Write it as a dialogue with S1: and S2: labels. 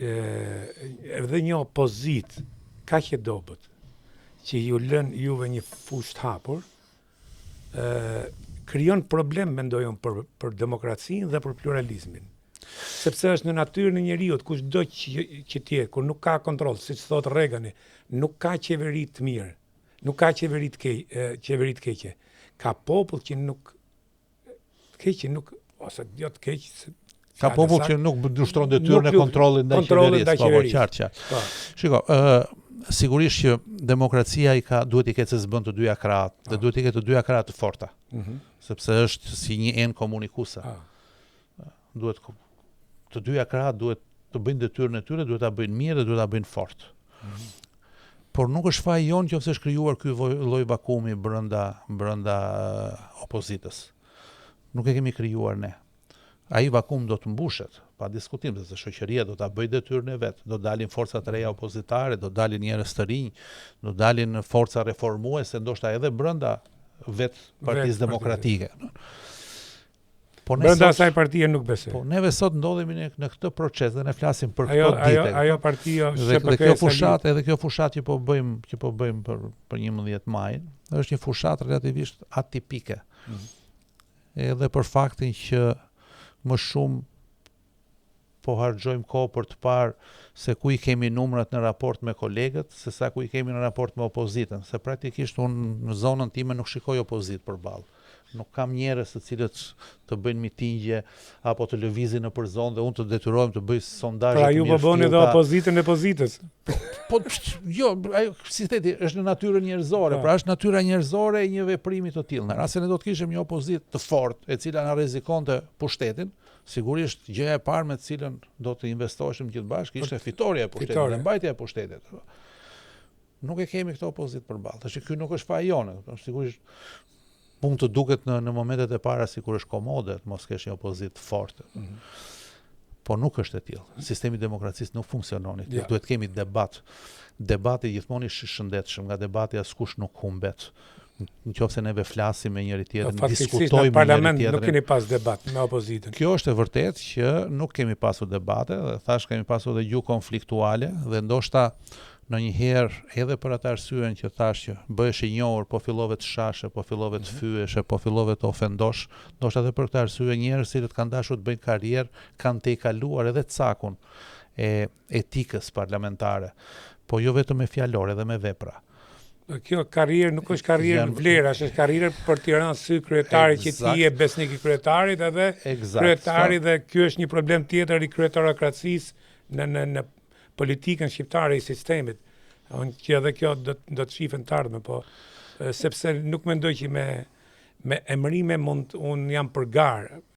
S1: edhe një opozit kaq e dobët që ju lën juve një fushë të hapur, krijon problem, mendoj unë, për demokracinë dhe për pluralizmin. Sepse është në natyrën e njeriut, kushdo që tjetë, kur nuk ka kontroll, siç thot Reagani, nuk ka qeveri të mirë, nuk ka qeveri të keqe. Ka popull që nuk ose jo të keq.
S2: Ka popull që nuk ushtron detyrën e kontrollit ndaj qeverisë. Qartë. Shiko, sigurisht që demokracia duhet i ketë se s'bën të dyja krahët, dhe duhet i ketë të dyja krahët të forta. Sepse është si një enë komunikuese. Duhet të dyja krahët duhet të bëjnë detyrën e tyre, duhet ta bëjnë mirë dhe duhet ta bëjnë fort. Por nuk është faji jon që është krijuar ky lloj vakumi brenda opozitës. Nuk e kemi krijuar ne. Ai vakum do të mbushet, pa diskutim, se shoqëria do ta bëjë detyrën e vet, do dalin forca të reja opozitare, do dalin njerëz të rinj, do dalin forca reformuese, ndoshta edhe brenda Partisë Demokratike. Po
S1: brenda asaj partie nuk besoj.
S2: Po neve sot ndodhemi në këtë proces dhe ne flasim për këto ditë.
S1: Ajo partia
S2: edhe kjo fushat që po bëjmë për 11 majin, është një fushat relativisht atipike. Edhe për faktin që më shumë po harxojmë kohë për të parë se ku i kemi numrat në raport me kolegët, se sa ku i kemi në raport me opozitën, se praktikisht unë në zonën time nuk shikoj opozitë përballë. Nuk kam njerëz të cilët të bëjnë mitingje apo të lëvizin nëpër zonë dhe unë të detyrohem të bëj sondazhe.
S1: Pra ju po bëni edhe opozitën e pozitës.
S2: Po jo, ajo si theti, është në natyrën njerëzore, pra është natyra njerëzore e një veprimi të tillë. Në rast se ne do të kishim një opozitë të fortë, e cila na rrezikonte pushtetin, sigurisht gjëja e parë me të cilën do të investoheshim gjithë bashkë ishte fitoria e pushtetit dhe mbajtja e pushtetit. Nuk e kemi këtë opozitë përballë. Tash ky nuk është faji jonë, sigurisht mund të duket në momentet e para sikur është komode, mos kesh një opozitë forte. Po nuk është e tillë. Sistemi i demokracisë nuk funksionon. Duhet kemi debat. Debati gjithmonë i shëndetshëm, nga debati askush nuk humbet. Nëse neve flasim me njëri tjetrin, diskutojmë me njëri tjetrin. Në parlament nuk keni pas debat me opozitën. Kjo është e vërtetë që nuk kemi pasur debate, dhe thash kemi pasur edhe gjuhë konfliktuale dhe ndoshta ndonjëherë edhe për atë arsyen që thash që bëhesh i njohur, po fillove të shashe, po fillove të fyeshe, po fillove të ofendosh, ndoshta edhe për këtë arsye njerëz që kanë dashur të bëjnë karrierë kanë tejkaluar edhe cakun e etikës parlamentare, po jo vetëm me fjalor, edhe me vepra.
S1: Kjo karrierë nuk është karrierë në vlera, është karrierë për t'i rënë sy kryetarit që ti je besnik i kryetarit edhe kryetari dhe ky është një problem tjetër i kryetarokracisë në politikën shqiptare i sistemit. Që edhe kjo do të shifen të ardhmen, po sepse nuk mendoj që me emërime unë jam për garë.